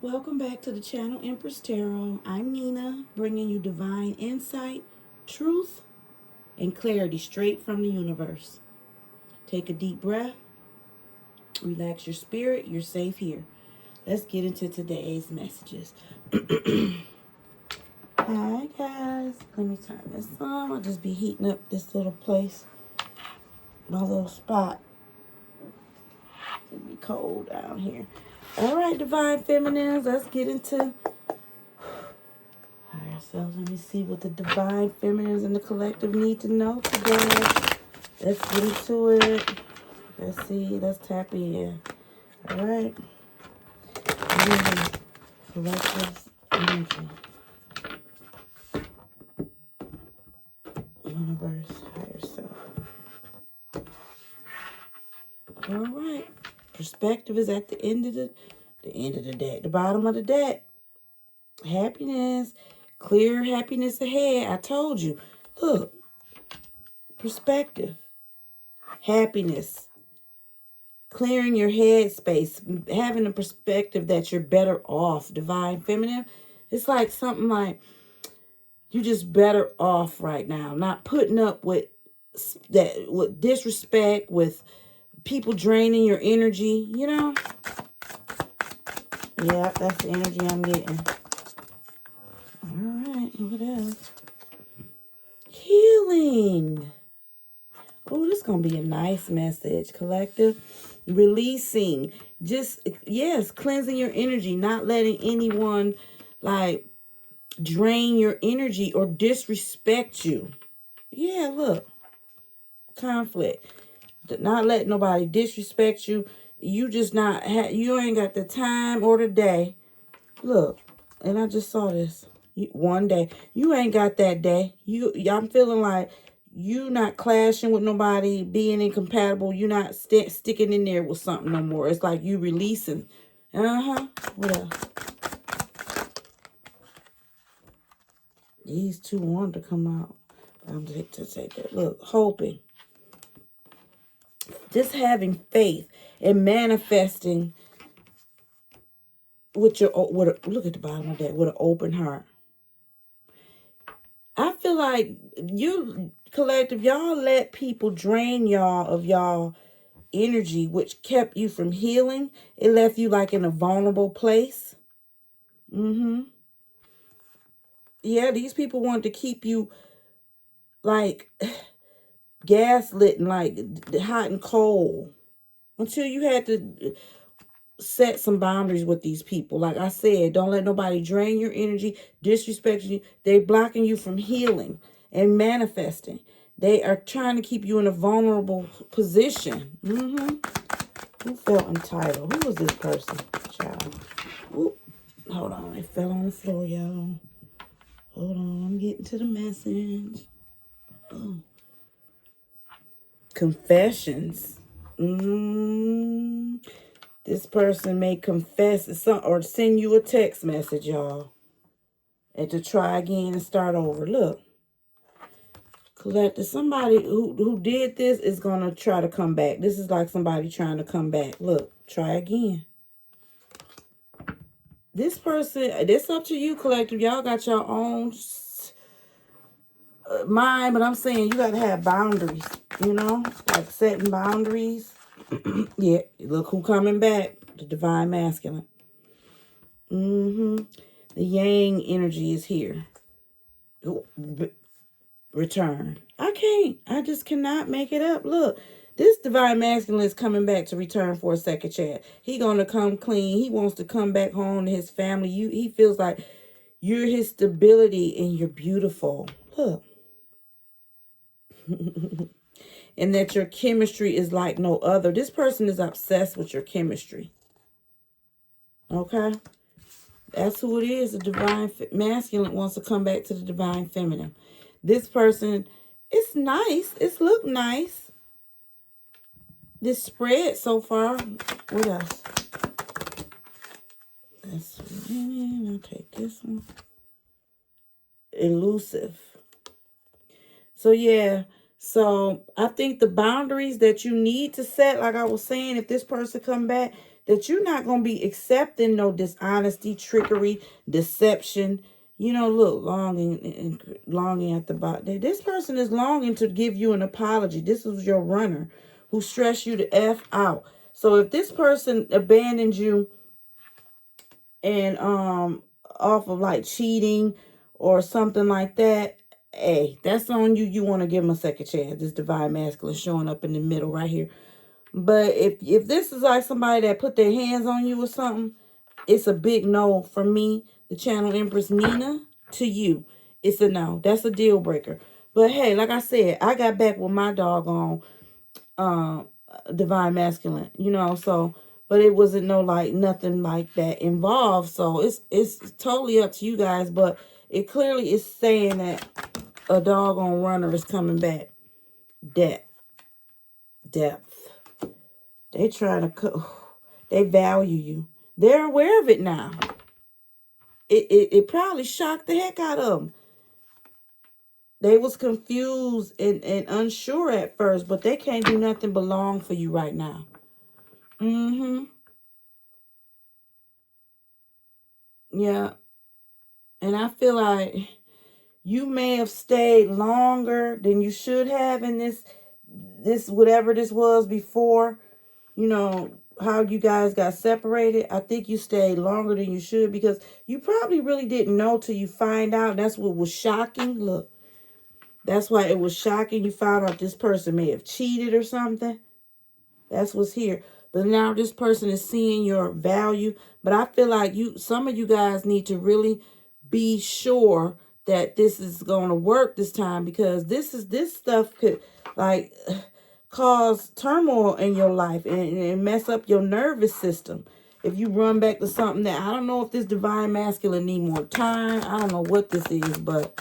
Welcome back to the channel Empress Tarot. I'm Nina, bringing you divine insight, truth, and clarity straight from the universe. Take a deep breath, relax your spirit, you're safe here. Let's get into today's messages. Hi guys, let me turn this on. I'll just be heating up this little place, my little spot. It'll be cold down here. All right, divine feminines, let's get into ourselves. Let me see what the divine feminines and the collective need to know today. Let's get into it. Let's see. Let's tap in. All right. Collective energy. Universe, higher self. All right. Perspective is at the end of the deck. The bottom of the deck. Happiness. Clear happiness ahead. I told you. Look. Perspective. Happiness. Clearing your head space. Having a perspective that you're better off. Divine feminine. It's like something like you're just better off right now. Not putting up with that, with disrespect, with people draining your energy, you know? Yeah, that's the energy I'm getting. All right, what else? Healing. Oh, this is going to be a nice message. Collective. Releasing. Just, yes, cleansing your energy. Not letting anyone, like, drain your energy or disrespect you. Yeah, look. Conflict. Not letting nobody disrespect you. You just not, you ain't got the time or the day. Look, and I just saw this. One day. You ain't got that day. I'm feeling like you not clashing with nobody, being incompatible. You not sticking in there with something no more. It's like you releasing. Uh-huh. What else? These two wanted to come out. I'm just to say that. Look, hoping. Just having faith and manifesting with your, look at the bottom of that, with an open heart. I feel like you, collective, y'all let people drain y'all of y'all energy, which kept you from healing. It left you like in a vulnerable place. Yeah, these people wanted to keep you like gaslit and like hot and cold until you had to set some boundaries with these people. Like I said, don't let nobody drain your energy, disrespect you. They're blocking you from healing and manifesting. They are trying to keep you in a vulnerable position. Who felt entitled? Who was this person? Child. Oop. Hold on. It fell on the floor, y'all. Hold on. I'm getting to the message. Oh. Confessions. This person may confess or send you a text message, y'all. And to try again and start over. Look. Collective. Somebody who did this is going to try to come back. This is like somebody trying to come back. Look. Try again. This person, it's up to you, collective. Y'all got your own mind, but I'm saying you got to have boundaries, you know? Like setting boundaries. Yeah, look who coming back. The divine masculine. The yang energy is here. Return. I just cannot make it up. Look, this divine masculine is coming back to return for a second chance. He gonna come clean. He wants to come back home to his family. He feels like you're his stability and you're beautiful. Look. And that your chemistry is like no other. This person is obsessed with your chemistry. Okay? That's who it is. The divine masculine wants to come back to the divine feminine. This person, it's nice. It's look nice. This spread so far. What else? I'll take this one. Elusive. So, yeah. So, I think the boundaries that you need to set, like I was saying, if this person come back, that you're not going to be accepting no dishonesty, trickery, deception. You know, look, longing at the bottom. This person is longing to give you an apology. This is your runner who stressed you to F out. So if this person abandoned you and off of like cheating or something like that, hey, that's on you. You want to give them a second chance. This divine masculine showing up in the middle right here. But if this is like somebody that put their hands on you or something, it's a big no for me, the channel Empress Nina, to you. It's a no. That's a deal breaker. But hey, like I said, I got back with my doggone divine masculine, you know, so but it wasn't no like nothing like that involved. So it's totally up to you guys, but it clearly is saying that a doggone runner is coming back. Depth. They trying to they value you. They're aware of it now. It probably shocked the heck out of them. They was confused and unsure at first, but they can't do nothing but long for you right now. Yeah. And I feel like you may have stayed longer than you should have in this whatever this was before, you know, how you guys got separated. I think you stayed longer than you should because you probably really didn't know till you find out. That's what was shocking. Look, that's why it was shocking. You found out this person may have cheated or something. That's what's here. But now this person is seeing your value. But I feel like some of you guys need to really be sure that this is going to work this time, because this stuff could like cause turmoil in your life and mess up your nervous system. If you run back to something that, I don't know if this divine masculine need more time. I don't know what this is, but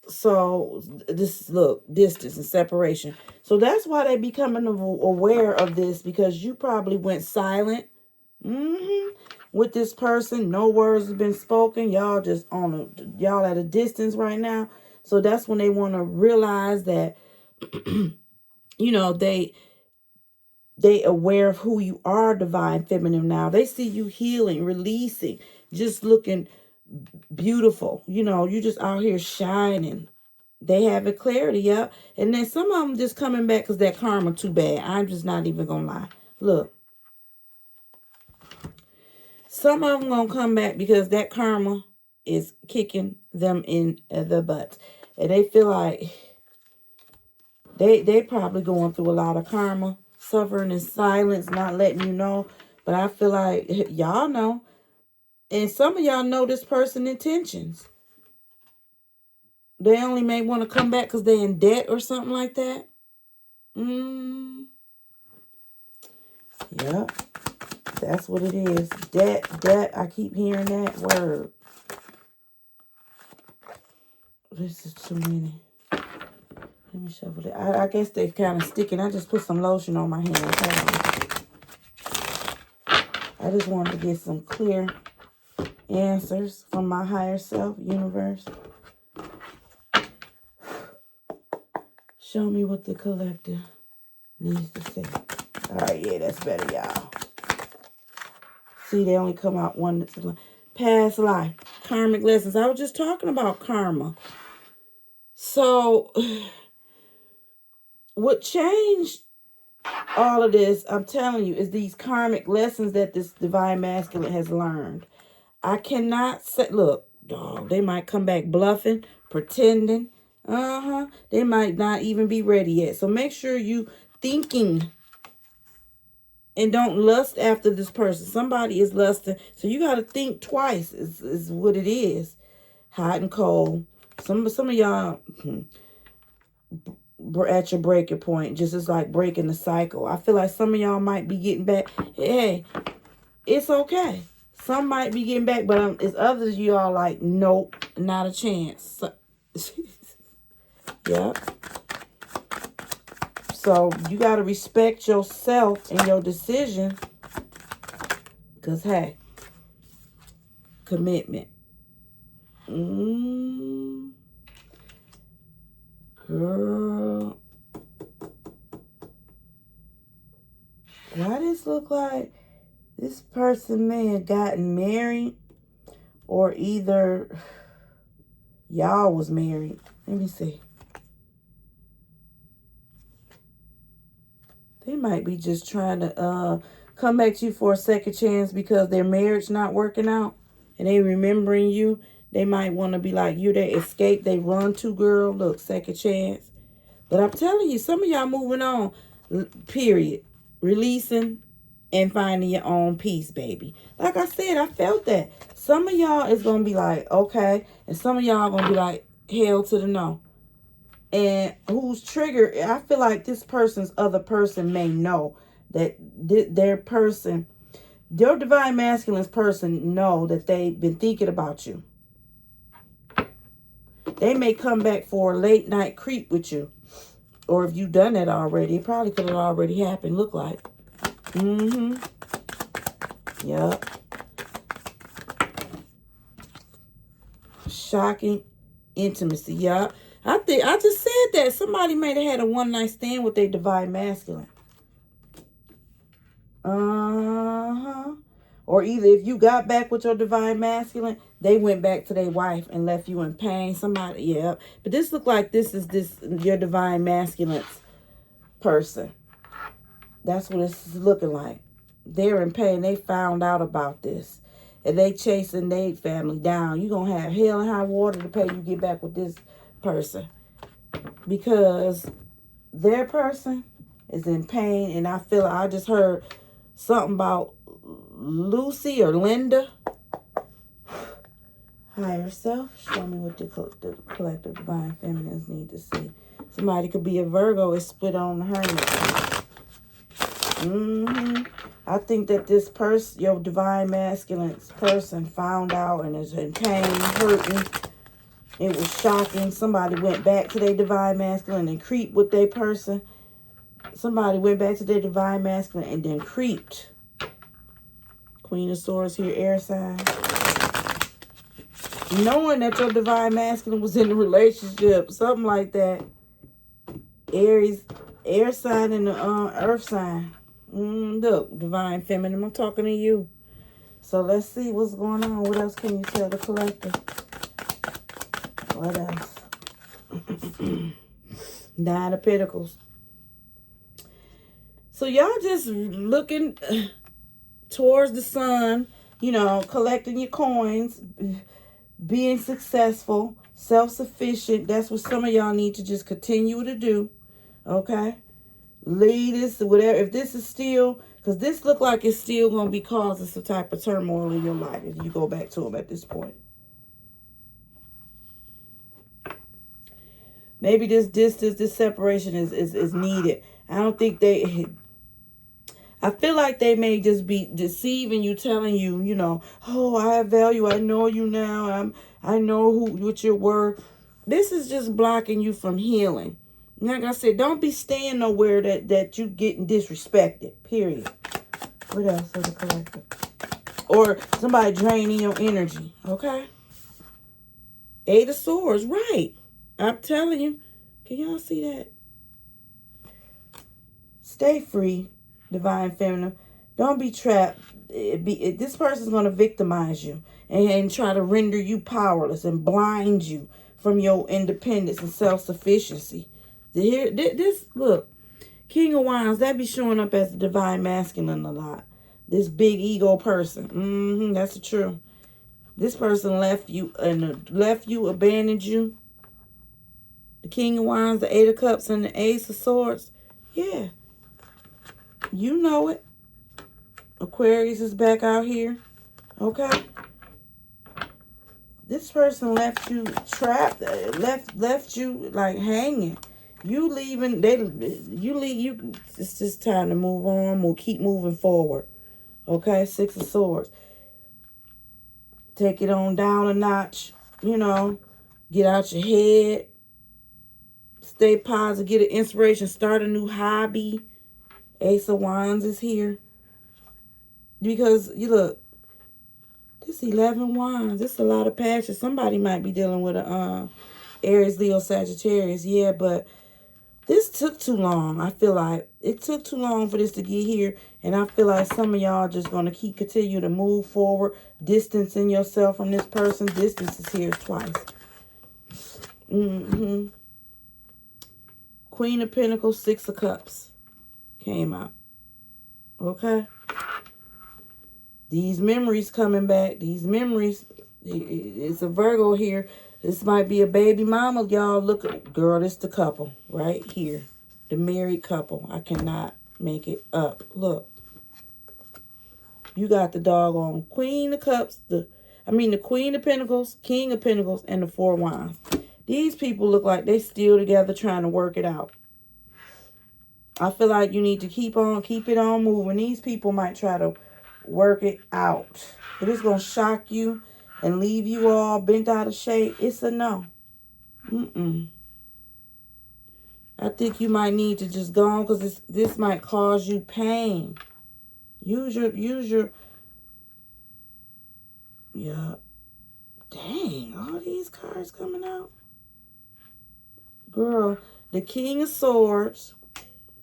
so this, look, distance and separation. So that's why they becoming aware of this, because you probably went silent with this person. No words have been spoken. Y'all just y'all at a distance right now. So that's when they want to realize that you know they aware of who you are, divine feminine. Now they see you healing, releasing, just looking beautiful. You know, you just out here shining. They have it clarity, yeah. And then some of them just coming back because that karma too bad. I'm just not even gonna lie. Look, some of them gonna come back because that karma is kicking them in the butt, and they feel like they probably going through a lot of karma, suffering in silence, not letting you know. But I feel like y'all know, and some of y'all know this person's intentions. They only may want to come back because they're in debt or something like that. Yep. That's what it is. Debt. I keep hearing that word. This is too many. Let me shuffle it. I guess they're kind of sticking. I just put some lotion on my hands. I just wanted to get some clear answers from my higher self, universe. Show me what the collective needs to say. All right, yeah, that's better, y'all. See, they only come out one that's past life, karmic lessons. I was just talking about karma. So, what changed all of this, I'm telling you, is these karmic lessons that this divine masculine has learned. I cannot say, look, dog, they might come back bluffing, pretending. They might not even be ready yet. So make sure you thinking and don't lust after this person. Somebody is lusting. So you got to think twice is what it is. Hot and cold. Some of y'all at your breaking point, just as like breaking the cycle. I feel like some of y'all might be getting back. Hey, it's okay. Some might be getting back, but it's others you all like, nope, not a chance. So, yeah. So you got to respect yourself and your decision. Because, hey, commitment. Girl. Why this look like this person may have gotten married, or either y'all was married. Let me see. They might be just trying to come back to you for a second chance because their marriage not working out and they remembering you. They might want to be like you. They escape. They run to, girl. Look, second chance. But I'm telling you, some of y'all moving on. Period. Releasing and finding your own peace, baby. Like I said, I felt that. Some of y'all is going to be like, okay. And some of y'all going to be like, hell to the no. And who's triggered, I feel like this person's other person may know that their person, your divine masculine's person know that they've been thinking about you. They may come back for a late night creep with you. Or if you've done that already, it probably could have already happened, look like. Yep. Shocking intimacy. Yep. I just said that. Somebody may have had a one-night stand with their divine masculine. Or either if you got back with your divine masculine, they went back to their wife and left you in pain. Somebody, yeah. But this look like this is your divine masculine's person. That's what it's looking like. They're in pain. They found out about this. And they chasing their family down. You're going to have hell and high water to pay you get back with this person. Because their person is in pain. And I just heard something about Lucy or Linda. Higher self. Show me what the collective divine feminines need to see. Somebody could be a Virgo. It's split on the hermit. I think that this person, your divine masculine person, found out and is in pain, hurting. It was shocking. Somebody went back to their divine masculine and creeped with their person. Somebody went back to their divine masculine and then creeped. Queen of Swords here, air sign. Knowing that your divine masculine was in a relationship, something like that. Aries, air sign and the earth sign. Look, divine feminine, I'm talking to you. So let's see what's going on. What else can you tell the collective? What else? Nine of Pentacles. So y'all just looking towards the sun, you know, collecting your coins, being successful, self-sufficient. That's what some of y'all need to just continue to do. Okay? Lead this, whatever. If this is still, because this look like it's still going to be causing some type of turmoil in your life if you go back to them at this point. Maybe this distance, this separation is needed. I don't think I feel like they may just be deceiving you, telling you, you know, oh, I have value. I know you now. I know what you're worth. This is just blocking you from healing. Like I said, don't be staying nowhere that you getting disrespected, period. What else for the collective? Or somebody draining your energy, okay? Eight of Swords, right. I'm telling you. Can y'all see that? Stay free, divine feminine. Don't be trapped. This person's going to victimize you and try to render you powerless and blind you from your independence and self-sufficiency. Here, this, look, King of Wands, that be showing up as the divine masculine a lot. This big ego person. That's the truth. This person left you, abandoned you. The King of Wands, the Eight of Cups, and the Ace of Swords. Yeah. You know it. Aquarius is back out here. Okay. This person left you trapped, left you like hanging. You leaving, it's just time to move on. We'll keep moving forward. Okay, Six of Swords. Take it on down a notch, you know. Get out your head. Stay positive, get an inspiration, start a new hobby. Ace of Wands is here. Because, you look, this 11 Wands, this is a lot of passion. Somebody might be dealing with a Aries, Leo, Sagittarius. Yeah, but This took too long. I feel like it took too long for this to get here. And I feel like some of y'all just going to continue to move forward, distancing yourself from this person. Distance is here twice. Queen of Pentacles, Six of Cups came out. Okay. These memories coming back. These memories. It's a Virgo here. This might be a baby mama, y'all. Look, girl, this the couple right here. The married couple. I cannot make it up. Look. You got the doggone Queen of Cups. The Queen of Pentacles, King of Pentacles, and the Four of Wands. These people look like they still together trying to work it out. I feel like you need to keep it on moving. These people might try to work it out. But it's going to shock you and leave you all bent out of shape. It's a no. I think you might need to just go on because this might cause you pain. Use your, yeah. Dang, all these cards coming out. Girl, the King of Swords,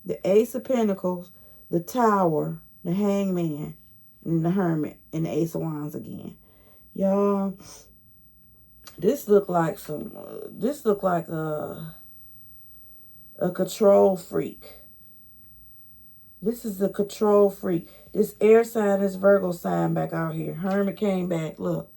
the Ace of Pentacles, the Tower, the Hangman, and the Hermit, and the Ace of Wands again. Y'all, this look like a control freak. This is a control freak. This air sign, this Virgo sign back out here. Hermit came back, look.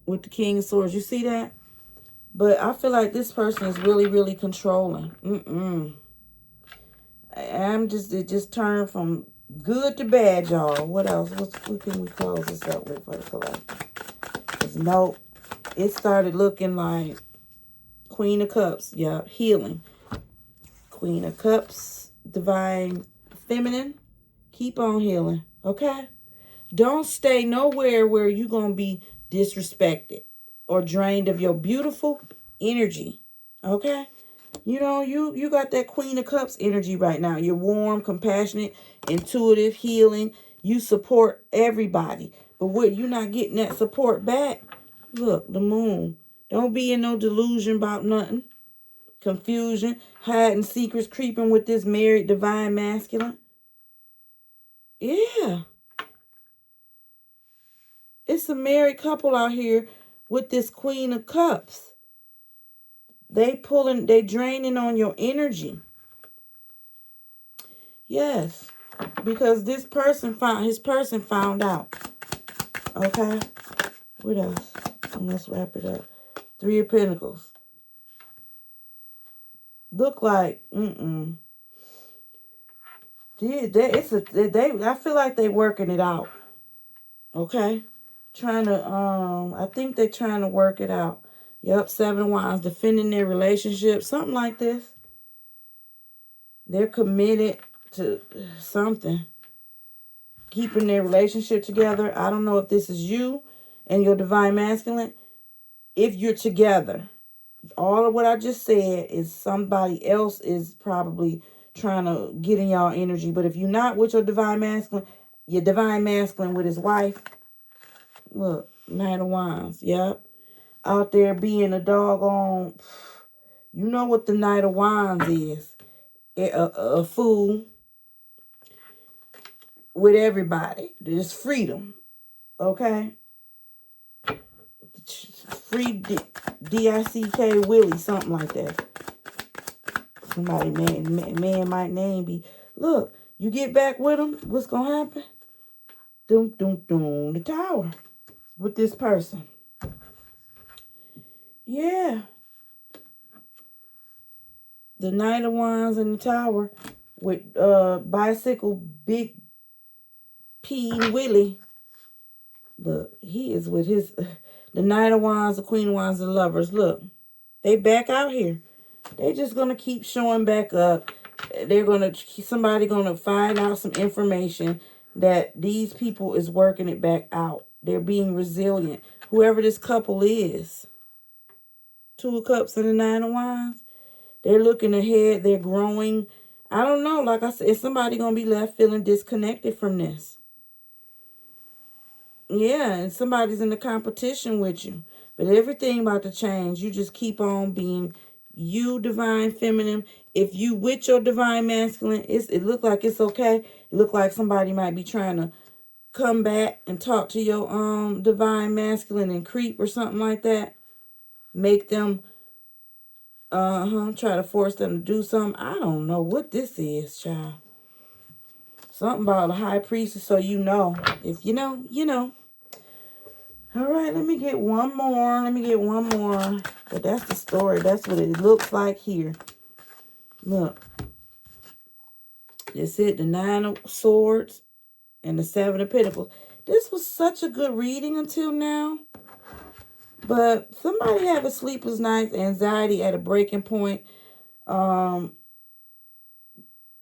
With the King of Swords, you see that? But I feel like this person is really, really controlling. It just turned from good to bad, y'all. What else? What can we close this up with for the collective? Because nope, it started looking like Queen of Cups. Yeah, healing. Queen of Cups, divine feminine. Keep on healing, okay? Don't stay nowhere where you're going to be disrespected or drained of your beautiful energy, okay? You know, you got that Queen of Cups energy right now. You're warm, compassionate, intuitive, healing. You support everybody. But what, you're not getting that support back? Look, the Moon. Don't be in no delusion about nothing. Confusion, hiding secrets, creeping with this married divine masculine. Yeah. It's a married couple out here with this Queen of Cups. They draining on your energy. Yes. Because his person found out. Okay. What else? And let's wrap it up. Three of Pentacles. Look like, I feel like they working it out. Okay. I think they're trying to work it out. Yep, Seven of Wands, defending their relationship. Something like this. They're committed to something. Keeping their relationship together. I don't know if this is you and your divine masculine. If you're together. All of what I just said is somebody else is probably trying to get in y'all energy. But if you're not with your divine masculine with his wife. Look, Knight of Wands. Yep. Out there being a doggone, you know what the Knight of Wands is. A fool with everybody. There's freedom. Okay? Free D-I-C-K Willie, something like that. Somebody, man might name be. Look, you get back with him, what's going to happen? Dum, dum, dum, the Tower with this person. Yeah. The Knight of Wands and the Tower with bicycle Big P Willie. Look, he is with his the Knight of Wands, the Queen of Wands, the Lovers. Look, they back out here. They just gonna keep showing back up. Somebody gonna find out some information that these people is working it back out. They're being resilient. Whoever this couple is. Two of Cups and the Nine of Wands. They're looking ahead. They're growing. I don't know. Like I said, is somebody going to be left feeling disconnected from this? Yeah, and somebody's in the competition with you. But everything about to change. You just keep on being you divine feminine. If you with your divine masculine, it look like it's okay. It look like somebody might be trying to come back and talk to your divine masculine and creep or something like that. Make them try to force them to do something. I don't know what this is, child. Something about a high priestess, so you know. If you know, you know. All right, let me get one more. But that's the story. That's what it looks like here. Look. That's it. The 9 of Swords and the 7 of Pentacles. This was such a good reading until now. But somebody having sleepless nights, anxiety at a breaking point.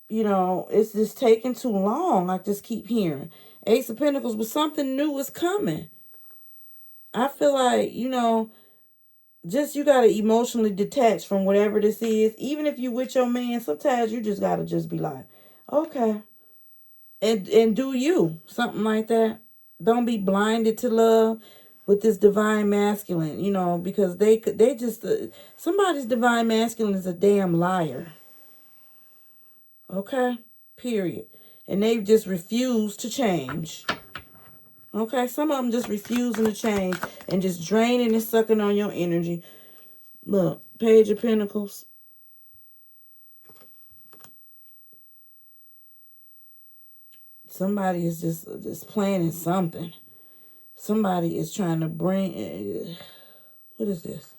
You know, it's just taking too long. I just keep hearing. Ace of Pentacles, but something new is coming. I feel like, you know, just you got to emotionally detach from whatever this is. Even if you with your man, sometimes you just got to just be like, okay. And do you. Something like that. Don't be blinded to love with this divine masculine, you know, because they just, somebody's divine masculine is a damn liar. Okay? Period. And they've just refused to change. Okay? Some of them just refusing to change and just draining and sucking on your energy. Look, Page of Pentacles. Somebody is just planning something. Somebody is trying to bring... what is this?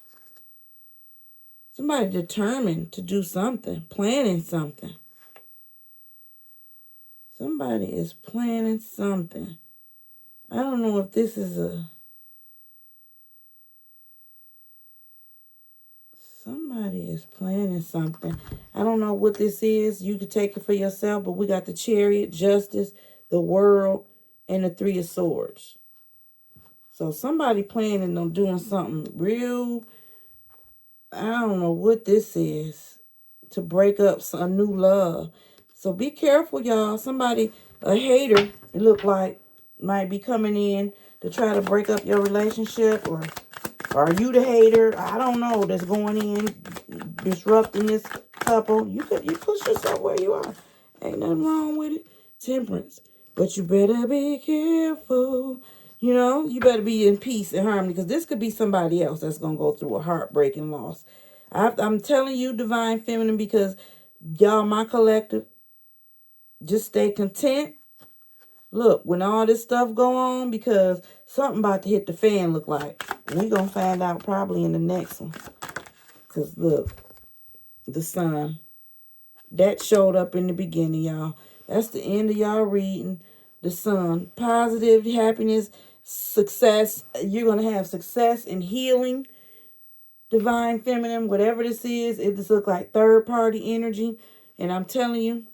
Somebody determined to do something. Planning something. Somebody is planning something. I don't know if this is a... Somebody is planning something. I don't know what this is. You can take it for yourself, but we got the Chariot, Justice, the World, and the 3 of Swords. So somebody planning on doing something real... I don't know what this is. To break up a new love. So be careful, y'all. Somebody, a hater, it look like, might be coming in to try to break up your relationship. Or are you the hater? I don't know. That's going in, disrupting this couple. You push yourself where you are. Ain't nothing wrong with it. Temperance. But you better be careful. You know, you better be in peace and harmony, because this could be somebody else that's going to go through a heartbreaking loss. I'm telling you, divine feminine, because y'all, my collective, just stay content. Look, when all this stuff go on, because something about to hit the fan, look like. We're going to find out probably in the next one. Because look, the Sun. That showed up in the beginning, y'all. That's the end of y'all reading. The Sun. Positive, happiness, success. You're going to have success and healing. Divine feminine, whatever this is, it just looks like third party energy. And I'm telling you,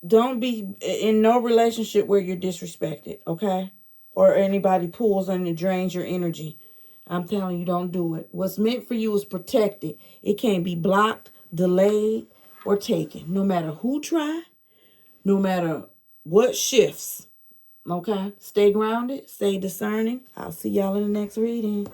don't be in no relationship where you're disrespected, okay? Or anybody pulls on you, drains your energy. I'm telling you, don't do it. What's meant for you is protected. It can't be blocked, delayed, or taken. No matter who try, no matter what shifts, okay? Stay grounded, stay discerning. I'll see y'all in the next reading.